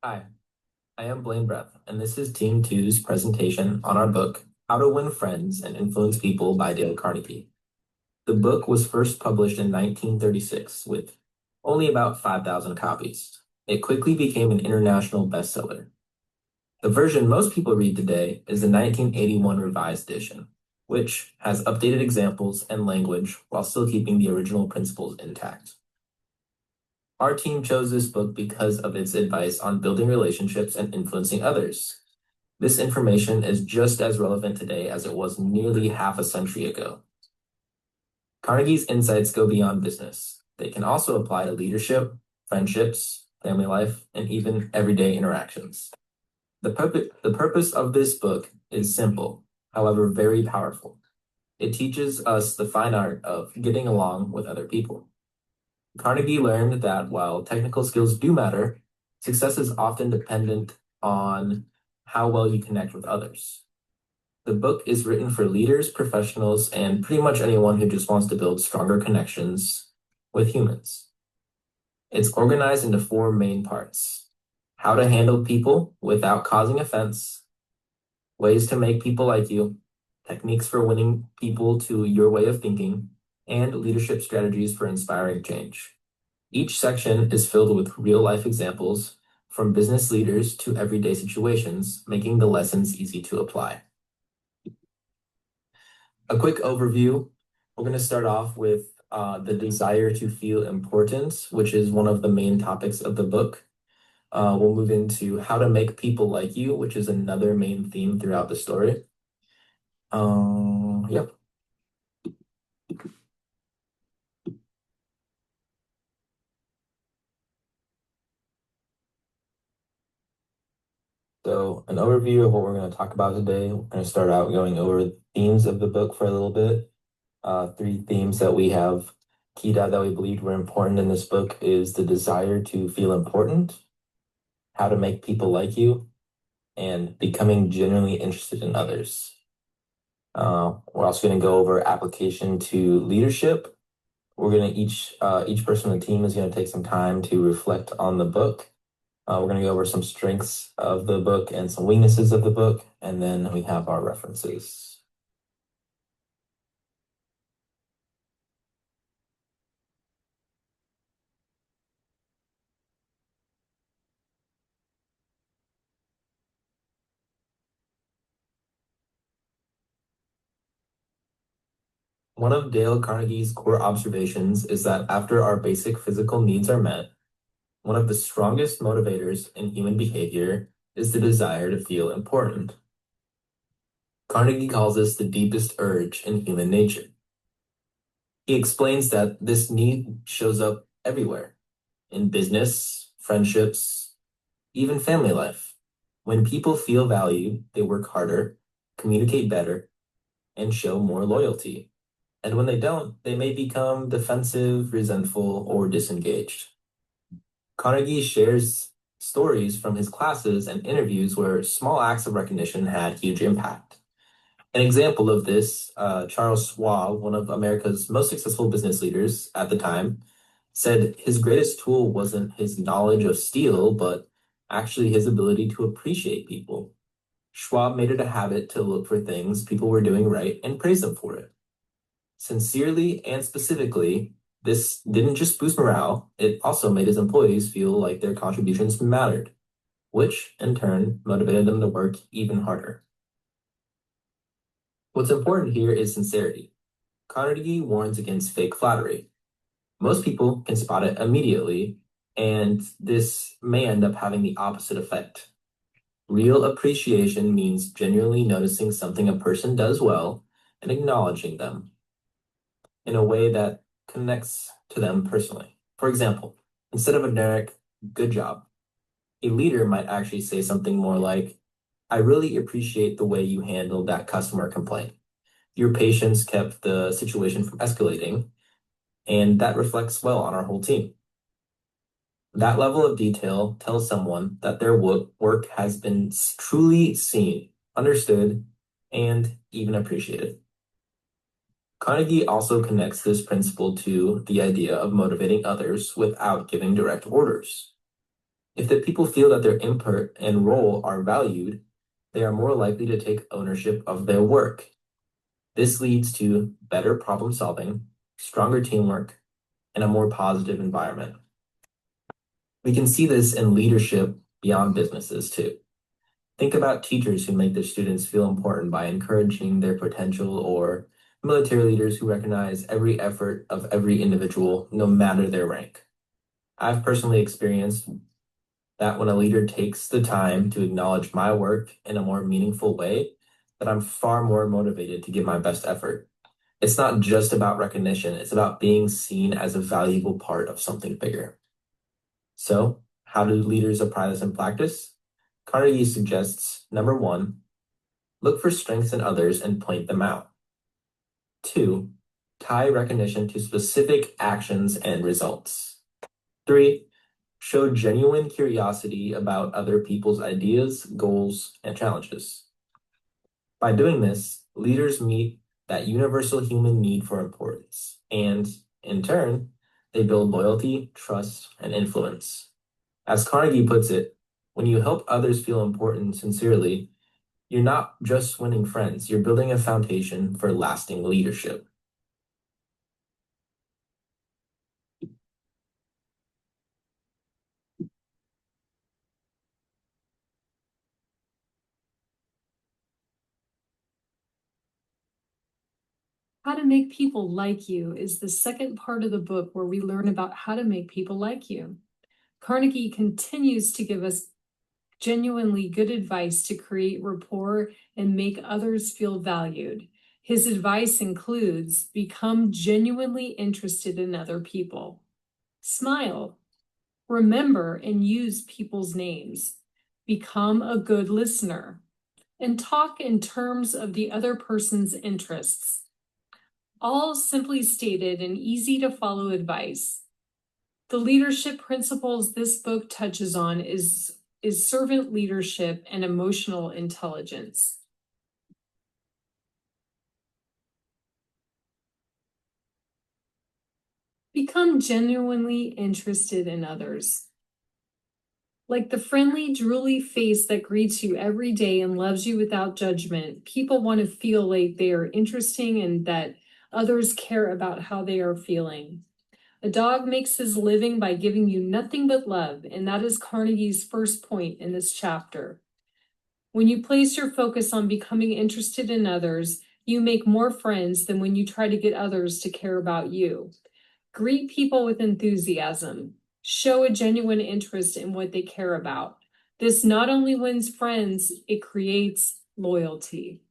Hi, I am Blaine Breath, and this is Team Two's presentation on our book, How to Win Friends and Influence People by Dale Carnegie. The book was first published in 1936 with only about 5,000 copies. It quickly became an international bestseller. The version most people read today is the 1981 Revised Edition, which has updated examples and language while still keeping the original principles intact. Our team chose this book because of its advice on building relationships and influencing others. This information is just as relevant today as it was nearly half a century ago. Carnegie's insights go beyond business. They can also apply to leadership, friendships, family life, and even everyday interactions. The purpose of this book is simple, however very powerful. It teaches us the fine art of getting along with other people. Carnegie learned that while technical skills do matter, success is often dependent on how well you connect with others. The book is written for leaders, professionals, and pretty much anyone who just wants to build stronger connections with humans. It's organized into four main parts: how to handle people without causing offense, ways to make people like you, techniques for winning people to your way of thinking, and leadership strategies for inspiring change. Each section is filled with real-life examples from business leaders to everyday situations, making the lessons easy to apply. A quick overview. We're going to start off with the desire to feel important, which is one of the main topics of the book. We'll move into how to make people like you, which is another main theme throughout the story. Yep. So an overview of what we're going to talk about today. We're going to start out going over the themes of the book for a little bit. Three themes that we have keyed out that we believed were important in this book is the desire to feel important, how to make people like you, and becoming genuinely interested in others. We're also going to go over application to leadership. We're going to each person on the team is going to take some time to reflect on the book. We're going to go over some strengths of the book and some weaknesses of the book, and then we have our references. One of Dale Carnegie's core observations is that after our basic physical needs are met, one of the strongest motivators in human behavior is the desire to feel important. Carnegie calls this the deepest urge in human nature. He explains that this need shows up everywhere, in business, friendships, even family life. When people feel valued, they work harder, communicate better, and show more loyalty. And when they don't, they may become defensive, resentful, or disengaged. Carnegie shares stories from his classes and interviews where small acts of recognition had huge impact. An example of this, Charles Schwab, one of America's most successful business leaders at the time, said his greatest tool wasn't his knowledge of steel, but actually his ability to appreciate people. Schwab made it a habit to look for things people were doing right and praise them for it. Sincerely and specifically, this didn't just boost morale, it also made his employees feel like their contributions mattered, which in turn motivated them to work even harder. What's important here is sincerity. Carnegie warns against fake flattery. Most people can spot it immediately, and this may end up having the opposite effect. Real appreciation means genuinely noticing something a person does well and acknowledging them in a way that connects to them personally. For example, instead of a generic "good job," a leader might actually say something more like, "I really appreciate the way you handled that customer complaint. Your patience kept the situation from escalating, and that reflects well on our whole team." That level of detail tells someone that their work has been truly seen, understood, and even appreciated. Carnegie also connects this principle to the idea of motivating others without giving direct orders. If the people feel that their input and role are valued, they are more likely to take ownership of their work. This leads to better problem solving, stronger teamwork, and a more positive environment. We can see this in leadership beyond businesses too. Think about teachers who make their students feel important by encouraging their potential, or military leaders who recognize every effort of every individual, no matter their rank. I've personally experienced that when a leader takes the time to acknowledge my work in a more meaningful way, that I'm far more motivated to give my best effort. It's not just about recognition, it's about being seen as a valuable part of something bigger. So, how do leaders apply this in practice? Carnegie suggests number one, look for strengths in others and point them out. Two, tie recognition to specific actions and results. Three, show genuine curiosity about other people's ideas, goals, and challenges. By doing this, leaders meet that universal human need for importance, and in turn, they build loyalty, trust, and influence. As Carnegie puts it, when you help others feel important sincerely, you're not just winning friends, you're building a foundation for lasting leadership. How to Make People Like You is the second part of the book where we learn about how to make people like you. Carnegie continues to give us genuinely good advice to create rapport and make others feel valued. His advice includes become genuinely interested in other people, smile, remember and use people's names, become a good listener, and talk in terms of the other person's interests. All simply stated and easy to follow advice. The leadership principles this book touches on is servant leadership and emotional intelligence. Become genuinely interested in others. Like the friendly, drooly face that greets you every day and loves you without judgment, people want to feel like they are interesting and that others care about how they are feeling. A dog makes his living by giving you nothing but love, and that is Carnegie's first point in this chapter. When you place your focus on becoming interested in others, you make more friends than when you try to get others to care about you. Greet people with enthusiasm. Show a genuine interest in what they care about. This not only wins friends, it creates loyalty.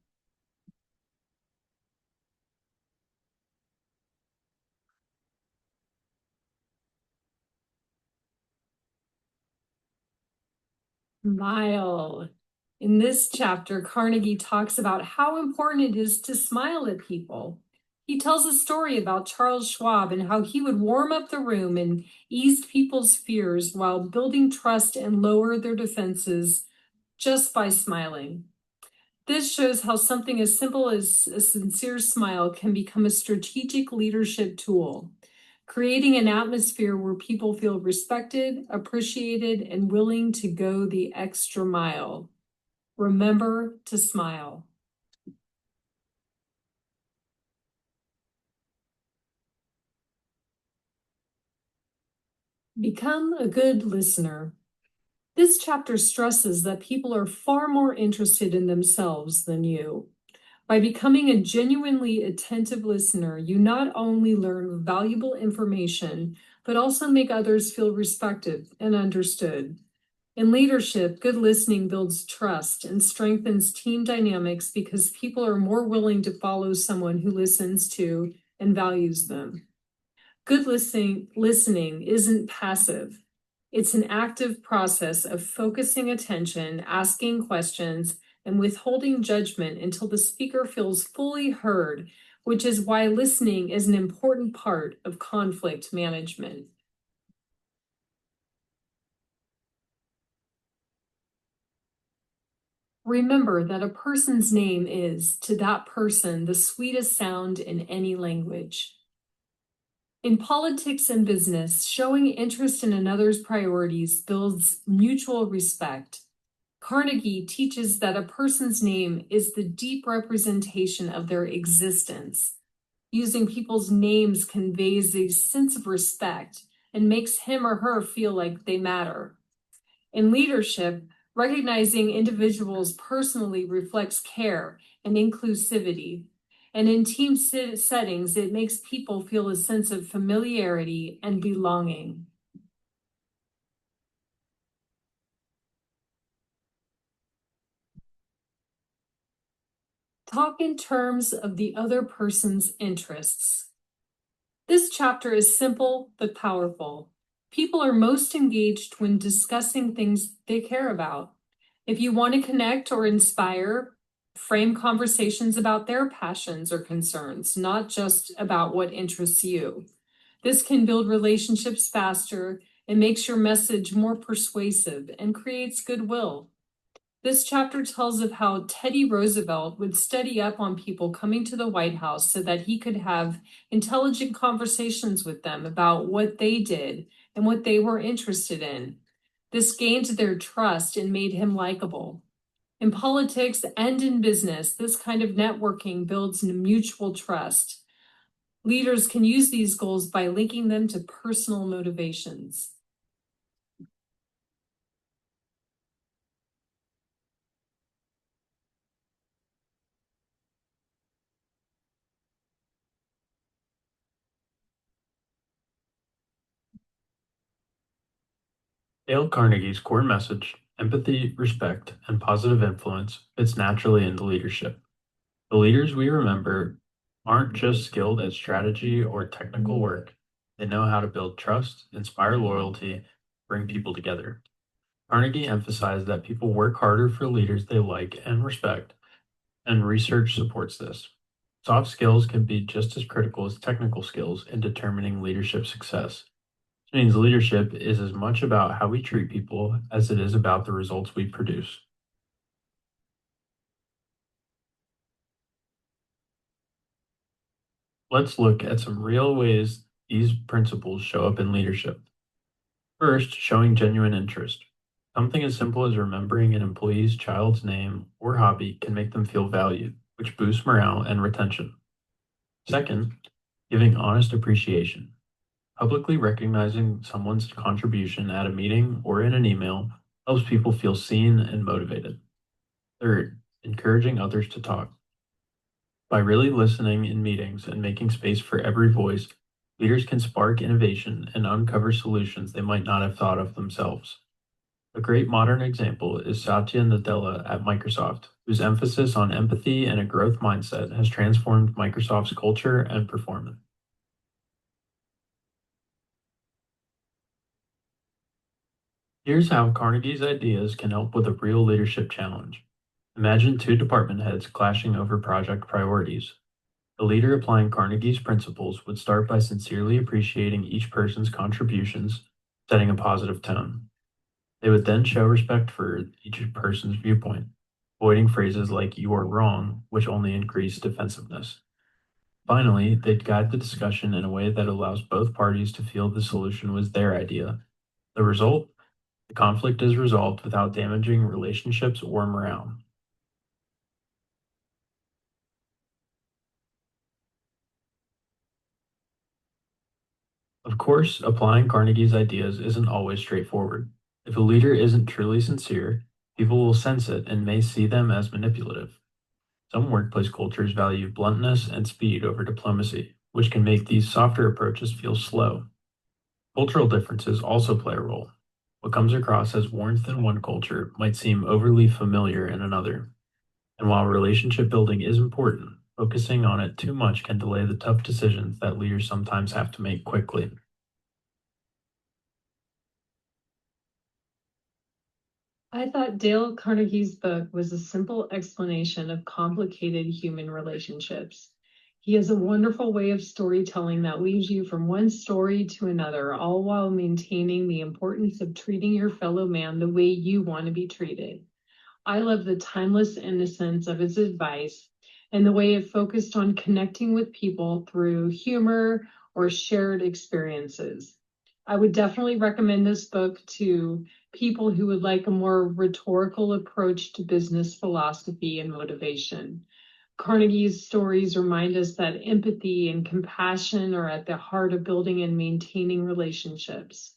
Smile. In this chapter, Carnegie talks about how important it is to smile at people. He tells a story about Charles Schwab and how he would warm up the room and ease people's fears while building trust and lower their defenses just by smiling. This shows how something as simple as a sincere smile can become a strategic leadership tool, creating an atmosphere where people feel respected, appreciated, and willing to go the extra mile. Remember to smile. Become a good listener. This chapter stresses that people are far more interested in themselves than you. By becoming a genuinely attentive listener, you not only learn valuable information, but also make others feel respected and understood. In leadership, good listening builds trust and strengthens team dynamics because people are more willing to follow someone who listens to and values them. Good listening isn't passive. It's an active process of focusing attention, asking questions, and withholding judgment until the speaker feels fully heard, which is why listening is an important part of conflict management. Remember that a person's name is, to that person, the sweetest sound in any language. In politics and business, showing interest in another's priorities builds mutual respect. Carnegie teaches that a person's name is the deep representation of their existence. Using people's names conveys a sense of respect and makes him or her feel like they matter. In leadership, recognizing individuals personally reflects care and inclusivity. And in team settings, it makes people feel a sense of familiarity and belonging. Talk in terms of the other person's interests. This chapter is simple but powerful. People are most engaged when discussing things they care about. If you want to connect or inspire, frame conversations about their passions or concerns, not just about what interests you. This can build relationships faster and makes your message more persuasive and creates goodwill. This chapter tells of how Teddy Roosevelt would study up on people coming to the White House so that he could have intelligent conversations with them about what they did and what they were interested in. This gained their trust and made him likable. In politics and in business, this kind of networking builds mutual trust. Leaders can use these goals by linking them to personal motivations. Dale Carnegie's core message, empathy, respect, and positive influence, fits naturally into leadership. The leaders we remember aren't just skilled at strategy or technical work, they know how to build trust, inspire loyalty, bring people together. Carnegie emphasized that people work harder for leaders they like and respect, and research supports this. Soft skills can be just as critical as technical skills in determining leadership success. Which means leadership is as much about how we treat people as it is about the results we produce. Let's look at some real ways these principles show up in leadership. First, showing genuine interest. Something as simple as remembering an employee's child's name or hobby can make them feel valued, which boosts morale and retention. Second, giving honest appreciation. Publicly recognizing someone's contribution at a meeting or in an email helps people feel seen and motivated. Third, encouraging others to talk. By really listening in meetings and making space for every voice, leaders can spark innovation and uncover solutions they might not have thought of themselves. A great modern example is Satya Nadella at Microsoft, whose emphasis on empathy and a growth mindset has transformed Microsoft's culture and performance. Here's how Carnegie's ideas can help with a real leadership challenge. Imagine two department heads clashing over project priorities. The leader applying Carnegie's principles would start by sincerely appreciating each person's contributions, setting a positive tone. They would then show respect for each person's viewpoint, avoiding phrases like "you are wrong," which only increase defensiveness. Finally, they'd guide the discussion in a way that allows both parties to feel the solution was their idea. The result? The conflict is resolved without damaging relationships or morale. Of course, applying Carnegie's ideas isn't always straightforward. If a leader isn't truly sincere, people will sense it and may see them as manipulative. Some workplace cultures value bluntness and speed over diplomacy, which can make these softer approaches feel slow. Cultural differences also play a role. What comes across as warmth in one culture might seem overly familiar in another. And while relationship building is important, focusing on it too much can delay the tough decisions that leaders sometimes have to make quickly. I thought Dale Carnegie's book was a simple explanation of complicated human relationships. He has a wonderful way of storytelling that leads you from one story to another, all while maintaining the importance of treating your fellow man the way you want to be treated. I love the timeless innocence of his advice and the way it focused on connecting with people through humor or shared experiences. I would definitely recommend this book to people who would like a more rhetorical approach to business philosophy and motivation. Carnegie's stories remind us that empathy and compassion are at the heart of building and maintaining relationships.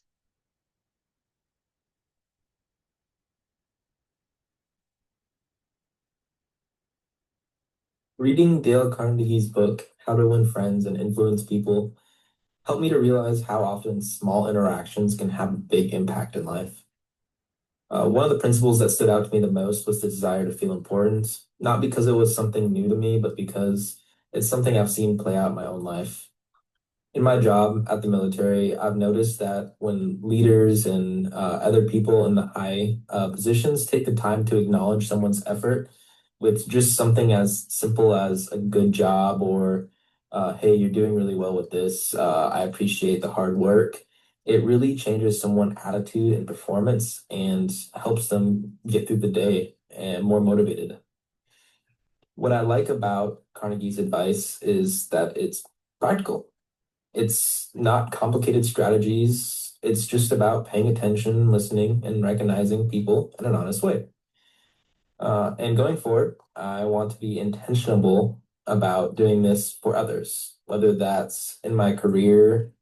Reading Dale Carnegie's book, How to Win Friends and Influence People, helped me to realize how often small interactions can have a big impact in life. One of the principles that stood out to me the most was the desire to feel important, not because it was something new to me, but because it's something I've seen play out in my own life. In my job at the military, I've noticed that when leaders and other people in the high positions take the time to acknowledge someone's effort with just something as simple as a good job or, hey, you're doing really well with this. I appreciate the hard work. It really changes someone's attitude and performance and helps them get through the day and more motivated. What I like about Carnegie's advice is that it's practical. It's not complicated strategies. It's just about paying attention, listening, and recognizing people in an honest way. And going forward, I want to be intentional about doing this for others, whether that's in my career,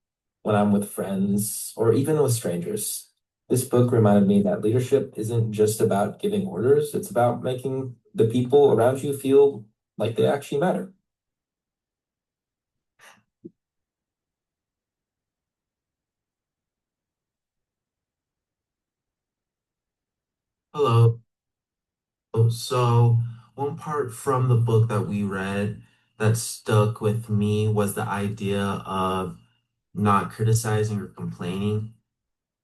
when I'm with friends, or even with strangers. This book reminded me that leadership isn't just about giving orders, it's about making the people around you feel like they actually matter. Hello. So, one part from the book that we read that stuck with me was the idea of not criticizing or complaining.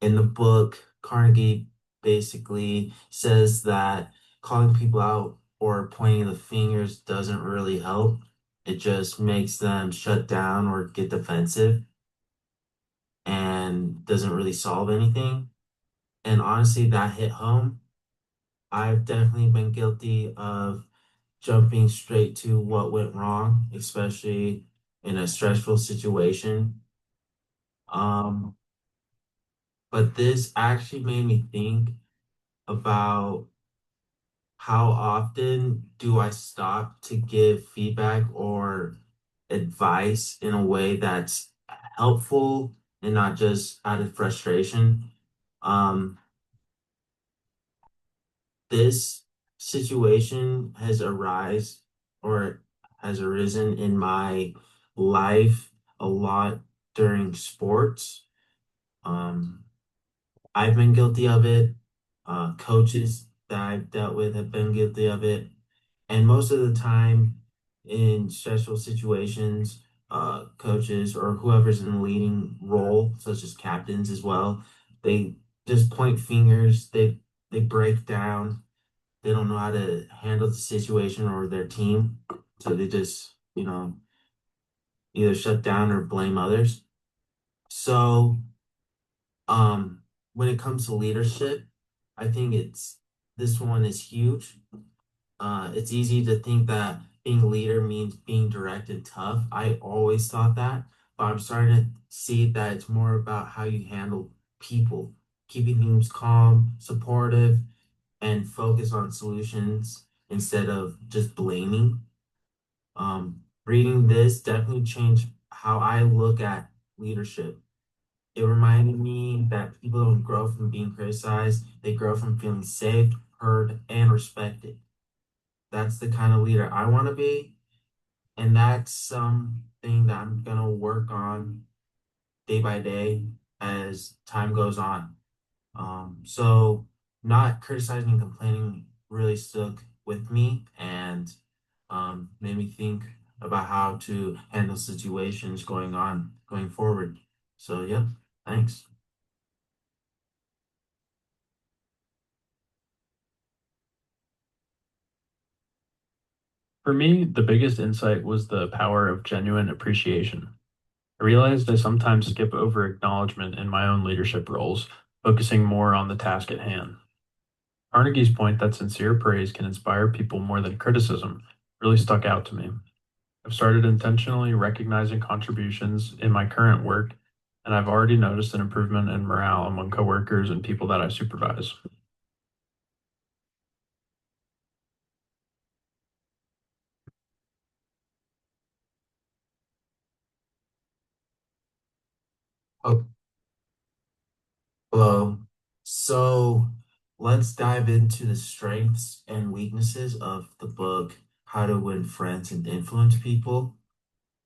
In the book, Carnegie basically says that calling people out or pointing the fingers doesn't really help. It just makes them shut down or get defensive and doesn't really solve anything. And honestly, that hit home. I've definitely been guilty of jumping straight to what went wrong, especially in a stressful situation. Um, but this actually made me think about how often do I stop to give feedback or advice in a way that's helpful and not just out of frustration. Um, this situation has arisen in my life a lot during sports. Um, I've been guilty of it. Coaches that I've dealt with have been guilty of it. And most of the time in stressful situations, coaches or whoever's in the leading role, such as captains as well, they just point fingers, they break down, they don't know how to handle the situation or their team. So they just, either shut down or blame others. So, um, when it comes to leadership, I think this one is huge. It's easy to think that being a leader means being direct and tough. I always thought that, but I'm starting to see that it's more about how you handle people, keeping things calm, supportive, and focus on solutions instead of just blaming. Reading this definitely changed how I look at leadership. It reminded me that people don't grow from being criticized, they grow from feeling safe, heard, and respected. That's the kind of leader I want to be. And that's something that I'm going to work on day by day as time goes on. So not criticizing and complaining really stuck with me and made me think about how to handle situations going forward. So, yeah, thanks. For me, the biggest insight was the power of genuine appreciation. I realized I sometimes skip over acknowledgement in my own leadership roles, focusing more on the task at hand. Carnegie's point that sincere praise can inspire people more than criticism really stuck out to me. I've started intentionally recognizing contributions in my current work, and I've already noticed an improvement in morale among coworkers and people that I supervise. Oh, hello. So let's dive into the strengths and weaknesses of the book, How to Win Friends and Influence People.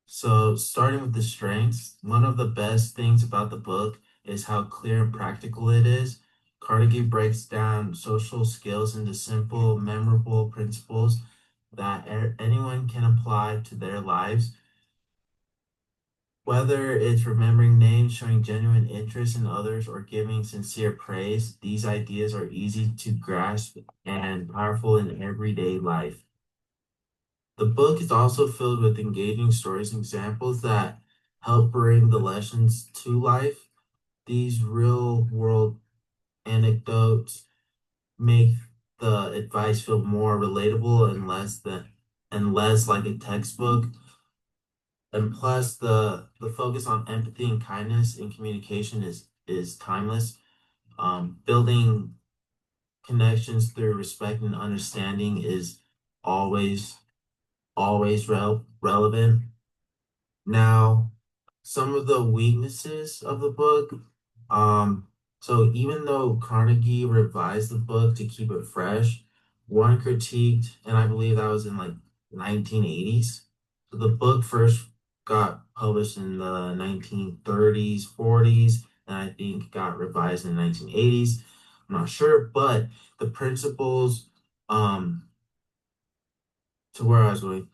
So, starting with the strengths, one of the best things about the book is how clear and practical it is. Carnegie breaks down social skills into simple, memorable principles that anyone can apply to their lives. Whether it's remembering names, showing genuine interest in others, or giving sincere praise, these ideas are easy to grasp and powerful in everyday life. The book is also filled with engaging stories and examples that help bring the lessons to life. These real world anecdotes make the advice feel more relatable and less like a textbook. And plus the focus on empathy and kindness in communication is timeless. Building connections through respect and understanding is always relevant. Now, some of the weaknesses of the book. Um, so even though Carnegie revised the book to keep it fresh, one critiqued, and I believe that was in like 1980s. So the book first got published in the 1930s, 40s, and I think got revised in the 1980s. I'm not sure, but the principles, um, to where I was going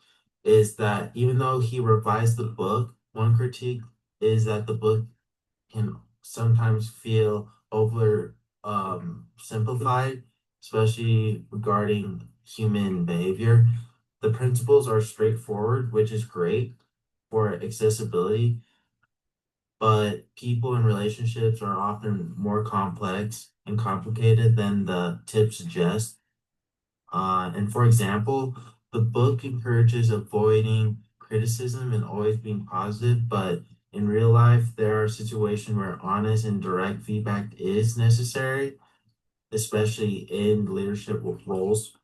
is that even though he revised the book, one critique is that the book can sometimes feel over simplified, especially regarding human behavior. The principles are straightforward, which is great for accessibility, but people and relationships are often more complex and complicated than the tips suggest. And for example, the book encourages avoiding criticism and always being positive, but in real life, there are situations where honest and direct feedback is necessary, especially in leadership roles.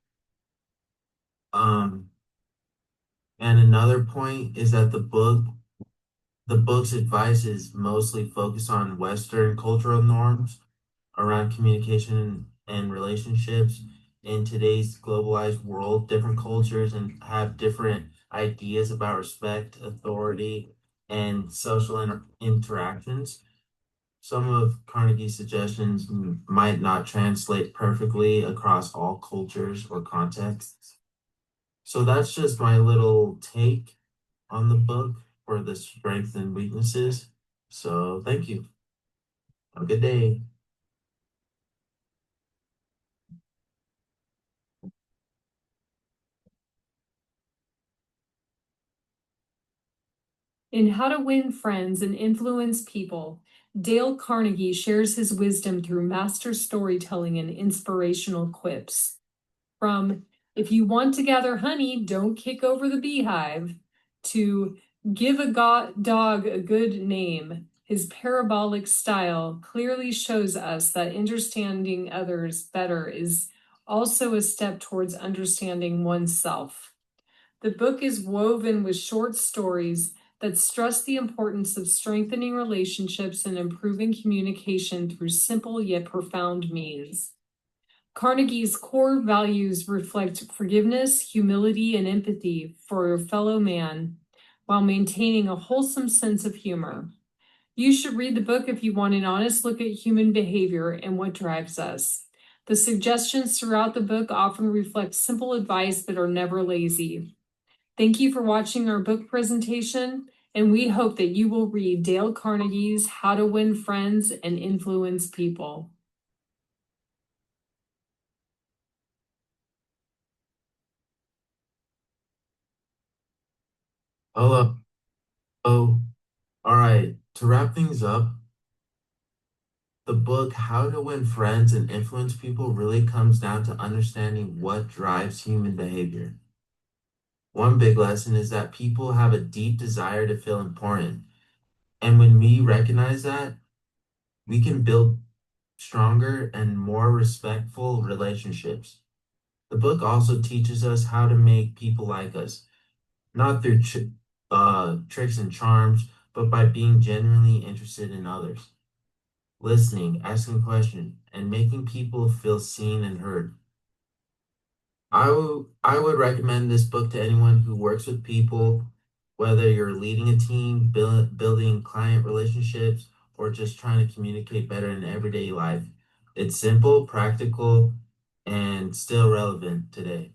Um, and another point is that the book's advice is mostly focused on Western cultural norms around communication and relationships in today's globalized world. Different cultures and have different ideas about respect, authority, and social interactions. Some of Carnegie's suggestions might not translate perfectly across all cultures or contexts. So that's just my little take on the book for the strengths and weaknesses. So thank you. Have a good day. In How to Win Friends and Influence People, Dale Carnegie shares his wisdom through master storytelling and inspirational quips. From "If you want to gather honey, don't kick over the beehive," to "Give a dog a good name." His parabolic style clearly shows us that understanding others better is also a step towards understanding oneself. The book is woven with short stories that stress the importance of strengthening relationships and improving communication through simple yet profound means. Carnegie's core values reflect forgiveness, humility, and empathy for your fellow man while maintaining a wholesome sense of humor. You should read the book if you want an honest look at human behavior and what drives us. The suggestions throughout the book often reflect simple advice but are never lazy. Thank you for watching our book presentation, and we hope that you will read Dale Carnegie's How to Win Friends and Influence People. Hello. Oh, all right. To wrap things up, the book How to Win Friends and Influence People really comes down to understanding what drives human behavior. One big lesson is that people have a deep desire to feel important. And when we recognize that, we can build stronger and more respectful relationships. The book also teaches us how to make people like us, not through tricks and charms, but by being genuinely interested in others, listening, asking questions, and making people feel seen and heard. I would recommend this book to anyone who works with people, whether you're leading a team, building client relationships, or just trying to communicate better in everyday life. It's simple, practical, and still relevant today.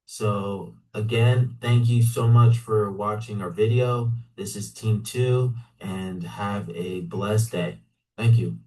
So again, thank you so much for watching our video. This is Team 2, and have a blessed day. Thank you.